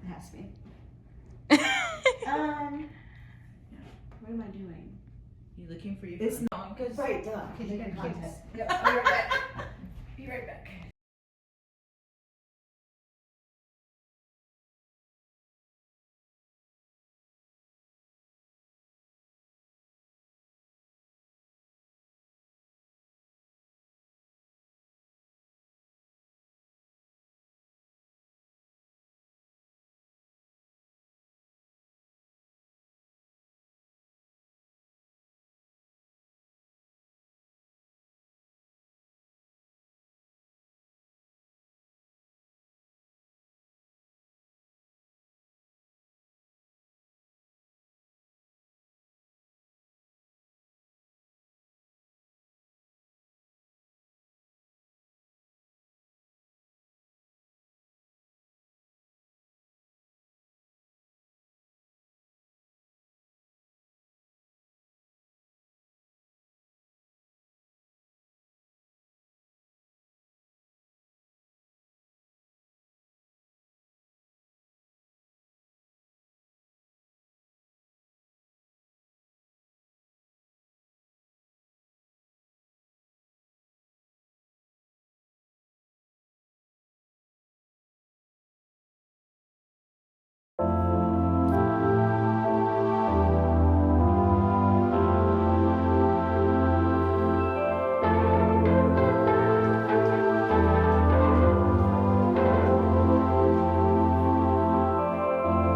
Has to be. What am I doing? You looking for your It's phone? not because right, duh. Because you're gonna content. Yep, I'll be right back. Be right back.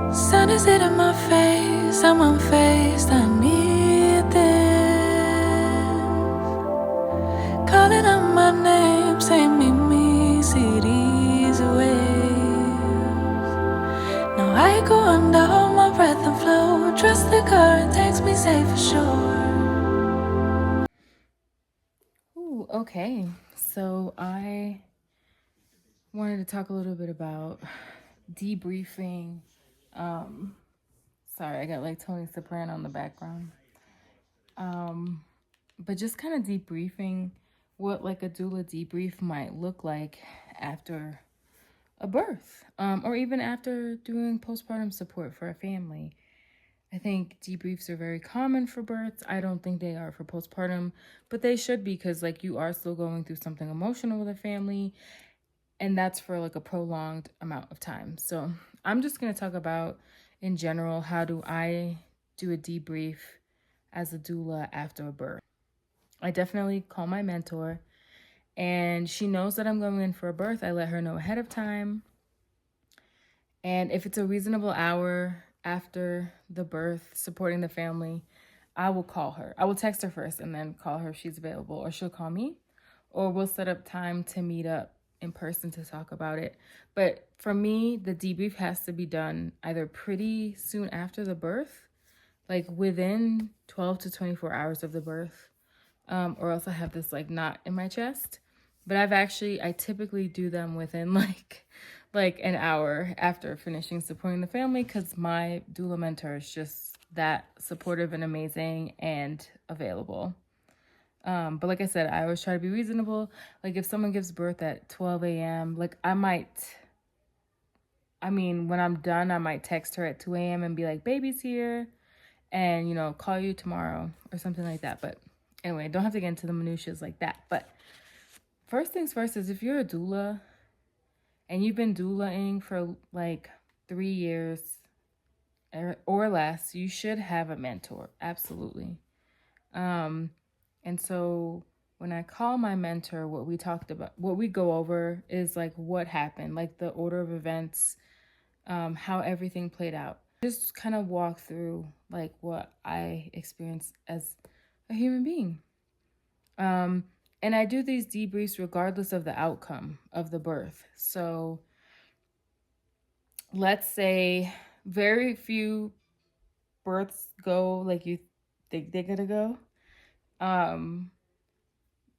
Sun is hitting my face, I'm unfazed, I need this. Calling out my name, say meet me, see these waves. Now I go under, hold my breath and flow. Trust the current takes me safe for sure. Ooh, okay. So I wanted to talk a little bit about debriefing. Sorry, I got like Tony Soprano in the background. But just kind of debriefing what like a doula debrief might look like after a birth, or even after doing postpartum support for a family. I think debriefs are very common for births. I don't think they are for postpartum, but they should be, because like you are still going through something emotional with a family, and that's for like a prolonged amount of time. So I'm just going to talk about in general, how do I do a debrief as a doula after a birth. I definitely call my mentor, and she knows that I'm going in for a birth. I let her know ahead of time. And if it's a reasonable hour after the birth, supporting the family, I will call her. I will text her first and then call her if she's available, or she'll call me, or we'll set up time to meet up in person to talk about it. But for me, the debrief has to be done either pretty soon after the birth, like within 12 to 24 hours of the birth, or else I have this like knot in my chest. But I typically do them within like an hour after finishing supporting the family, because my doula mentor is just that supportive and amazing and available. But like I said, I always try to be reasonable. Like if someone gives birth at 12 a.m., like when I'm done, I might text her at 2 a.m. and be like, baby's here, and, call you tomorrow or something like that. But anyway, don't have to get into the minutiae like that. But first things first is, if you're a doula and you've been doulaing for like 3 years or less, you should have a mentor. Absolutely. And so when I call my mentor, what we go over is like what happened, like the order of events, how everything played out. Just kind of walk through like what I experienced as a human being. And I do these debriefs regardless of the outcome of the birth. So let's say very few births go like you think they're gonna go.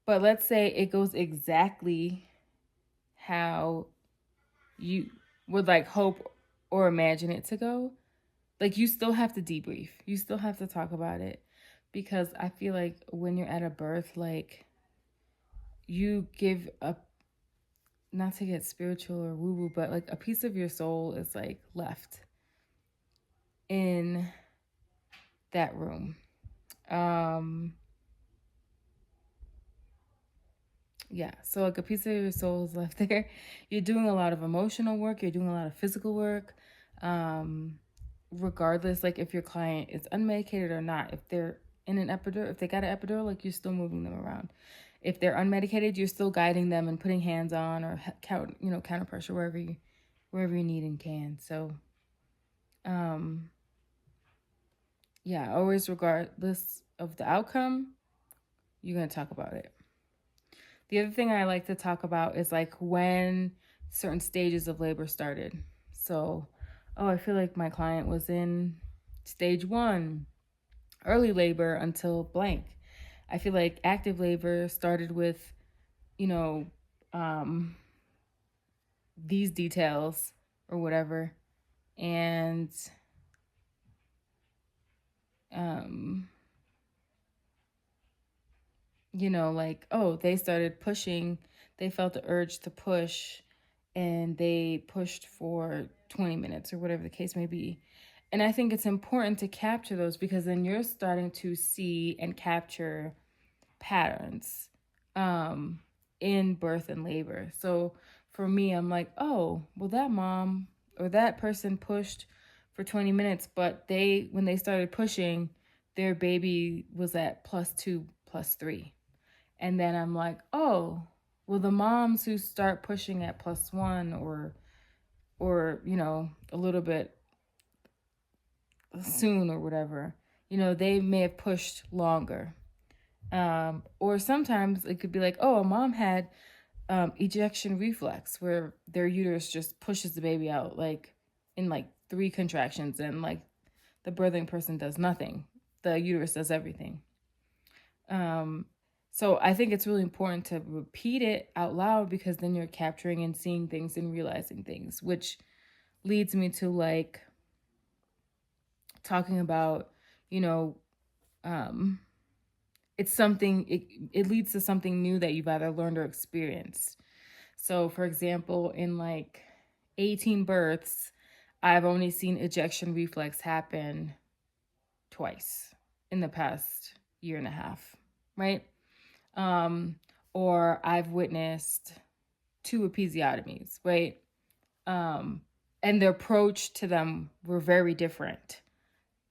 But let's say it goes exactly how you would like hope or imagine it to go. Like, you still have to debrief. You still have to talk about it, because I feel like when you're at a birth, like, you give up, not to get spiritual or woo-woo, but like a piece of your soul is like left in that room. Yeah, so like a piece of your soul is left there. You're doing a lot of emotional work. You're doing a lot of physical work. Regardless, like if your client is unmedicated or not, if they're in an epidural, if they got an epidural, like you're still moving them around. If they're unmedicated, you're still guiding them and putting hands on or counter pressure wherever you need and can. So, yeah, always regardless of the outcome, you're going to talk about it. The other thing I like to talk about is like when certain stages of labor started. So, I feel like my client was in stage 1, early labor until blank. I feel like active labor started with, these details or whatever. And, they started pushing, they felt the urge to push, and they pushed for 20 minutes or whatever the case may be. And I think it's important to capture those, because then you're starting to see and capture patterns in birth and labor. So for me, I'm like, oh, well, that mom or that person pushed for 20 minutes, but when they started pushing, their baby was at +2, +3. And then I'm like, oh, well, the moms who start pushing at +1 or a little bit soon or whatever, they may have pushed longer. Or sometimes it could be like, oh, a mom had ejection reflex, where their uterus just pushes the baby out like in like 3 contractions, and like the birthing person does nothing. The uterus does everything. So I think it's really important to repeat it out loud, because then you're capturing and seeing things and realizing things, which leads me to like talking about, it's something, it leads to something new that you've either learned or experienced. So for example, in like 18 births, I've only seen ejection reflex happen twice in the past year and a half, right? Or I've witnessed 2 episiotomies, right? And the approach to them were very different.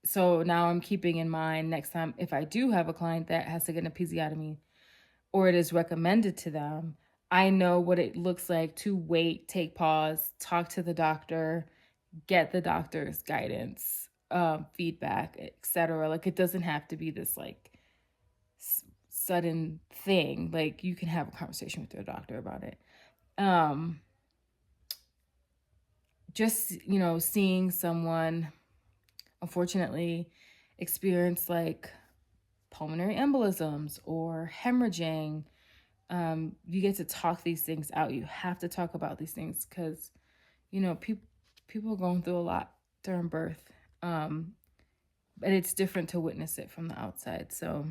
So now I'm keeping in mind, next time if I do have a client that has to get an episiotomy, or it is recommended to them, I know what it looks like to wait, take pause, talk to the doctor, get the doctor's guidance, feedback, etc. Like, it doesn't have to be this like sudden thing. Like, you can have a conversation with your doctor about it. Just, seeing someone, unfortunately, experience like pulmonary embolisms or hemorrhaging, you get to talk these things out. You have to talk about these things because, you know, people are going through a lot during birth. But it's different to witness it from the outside. So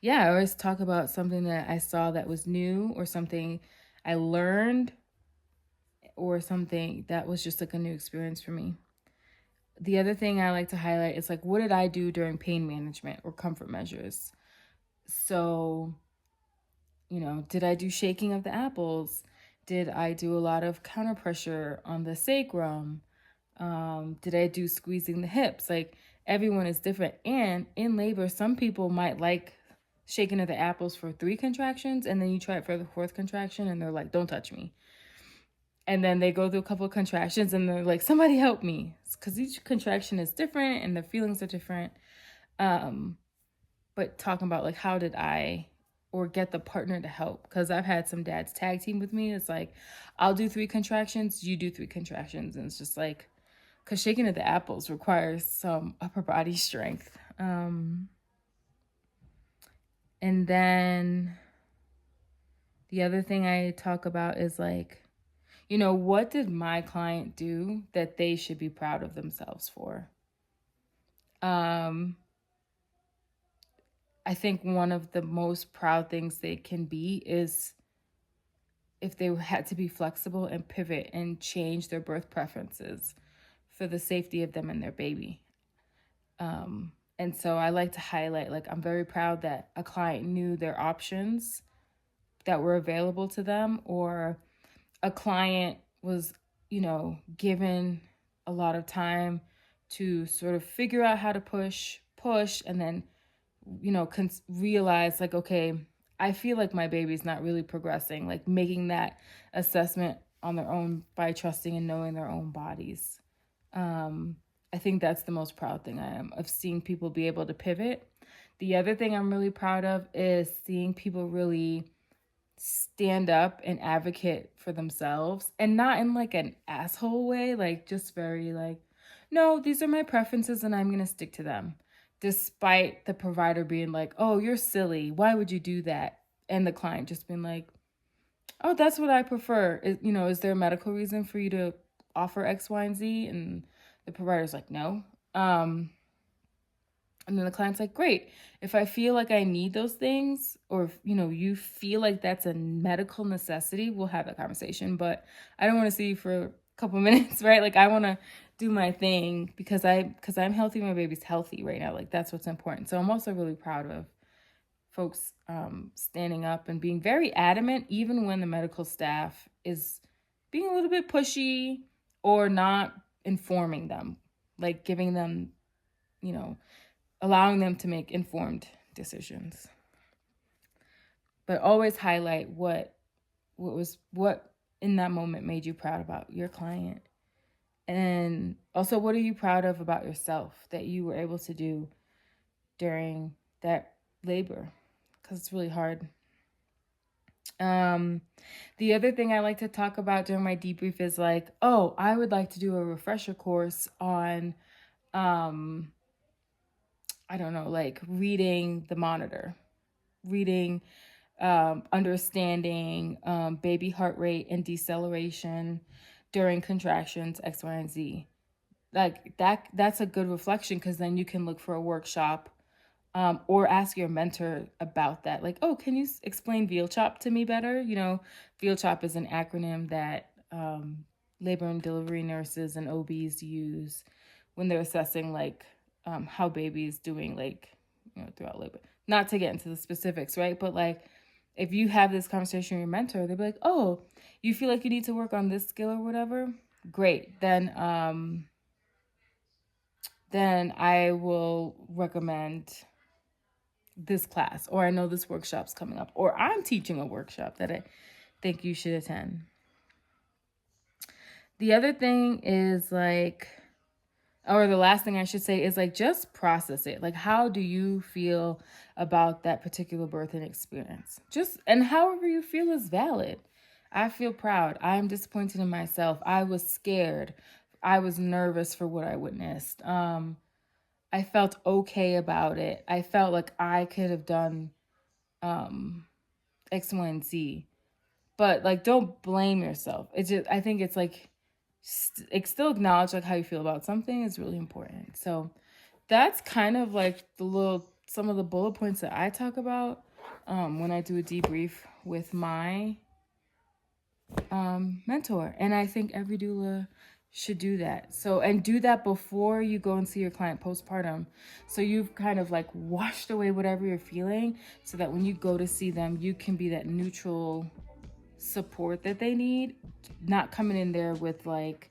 yeah, I always talk about something that I saw that was new, or something I learned, or something that was just like a new experience for me. The other thing I like to highlight is like, what did I do during pain management or comfort measures? So, you know, did I do shaking of the apples? Did I do a lot of counter pressure on the sacrum? Did I do squeezing the hips? Like, everyone is different. And in labor, some people might like shaking of the apples for 3 contractions, and then you try it for the 4th contraction and they're like, don't touch me. And then they go through a couple of contractions and they're like, somebody help me. Because each contraction is different and the feelings are different. But talking about like, how did I, or get the partner to help? Because I've had some dads tag team with me. It's like, I'll do 3 contractions, you do 3 contractions. And it's just like, because shaking of the apples requires some upper body strength. And then the other thing I talk about is like, you know, what did my client do that they should be proud of themselves for? I think one of the most proud things they can be is if they had to be flexible and pivot and change their birth preferences for the safety of them and their baby. And so I like to highlight, like, I'm very proud that a client knew their options that were available to them, or a client was, you know, given a lot of time to sort of figure out how to push, and then, you know, realize like, okay, I feel like my baby's not really progressing, like making that assessment on their own by trusting and knowing their own bodies. I think that's the most proud thing I am, of seeing people be able to pivot. The other thing I'm really proud of is seeing people really stand up and advocate for themselves, and not in like an asshole way, like just very like, no, these are my preferences and I'm going to stick to them. Despite the provider being like, oh, you're silly, why would you do that? And the client just being like, oh, that's what I prefer. Is there a medical reason for you to offer X, Y, and Z? And the provider's like, no. And then the client's like, great. If I feel like I need those things, or if, you feel like that's a medical necessity, we'll have that conversation. But I don't want to see you for a couple minutes, right? Like, I want to do my thing because I'm healthy. My baby's healthy right now. Like, that's what's important. So I'm also really proud of folks standing up and being very adamant, even when the medical staff is being a little bit pushy or not informing them, like giving them, allowing them to make informed decisions. But always highlight what in that moment made you proud about your client. And also, what are you proud of about yourself that you were able to do during that labor? Because it's really hard. The other thing I like to talk about during my debrief is like, oh, I would like to do a refresher course on, like reading the monitor, understanding baby heart rate and deceleration during contractions, X, Y, and Z. Like that's a good reflection, because then you can look for a workshop or ask your mentor about that. Like, oh, can you explain VLCHOP to me better? VLCHOP is an acronym that labor and delivery nurses and OBs use when they're assessing like how baby's doing, like, throughout labor. Not to get into the specifics, right? But like, if you have this conversation with your mentor, they'll be like, oh, you feel like you need to work on this skill or whatever? Great. Then I will recommend this class, or I know this workshop's coming up, or I'm teaching a workshop that I think you should attend. The other thing is like, or the last thing I should say is like, just process it. Like, how do you feel about that particular birthing experience? And however you feel is valid. I feel proud. I am disappointed in myself. I was scared. I was nervous for what I witnessed. I I felt okay about it. I felt like I could have done X, Y, and Z. But like, don't blame yourself. It's just, I think it's like, still acknowledge like how you feel about something is really important. So that's kind of like some of the bullet points that I talk about when I do a debrief with my mentor. And I think every doula should do that. So, and do that before you go and see your client postpartum. So you've kind of like washed away whatever you're feeling, so that when you go to see them, you can be that neutral support that they need, not coming in there with like,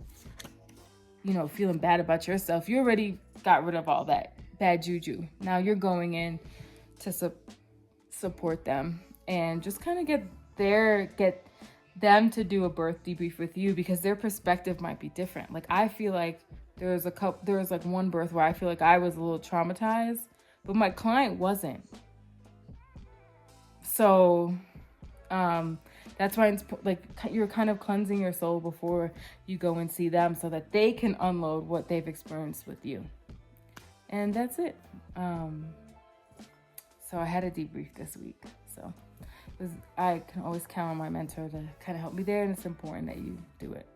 feeling bad about yourself. You already got rid of all that bad juju. Now you're going in to support them and just kind of get them to do a birth debrief with you, because their perspective might be different. Like, I feel like there was like one birth where I feel like I was a little traumatized, but my client wasn't. So that's why it's like you're kind of cleansing your soul before you go and see them, so that they can unload what they've experienced with you. And that's it. So I had a debrief this week. So I can always count on my mentor to kind of help me there, and it's important that you do it.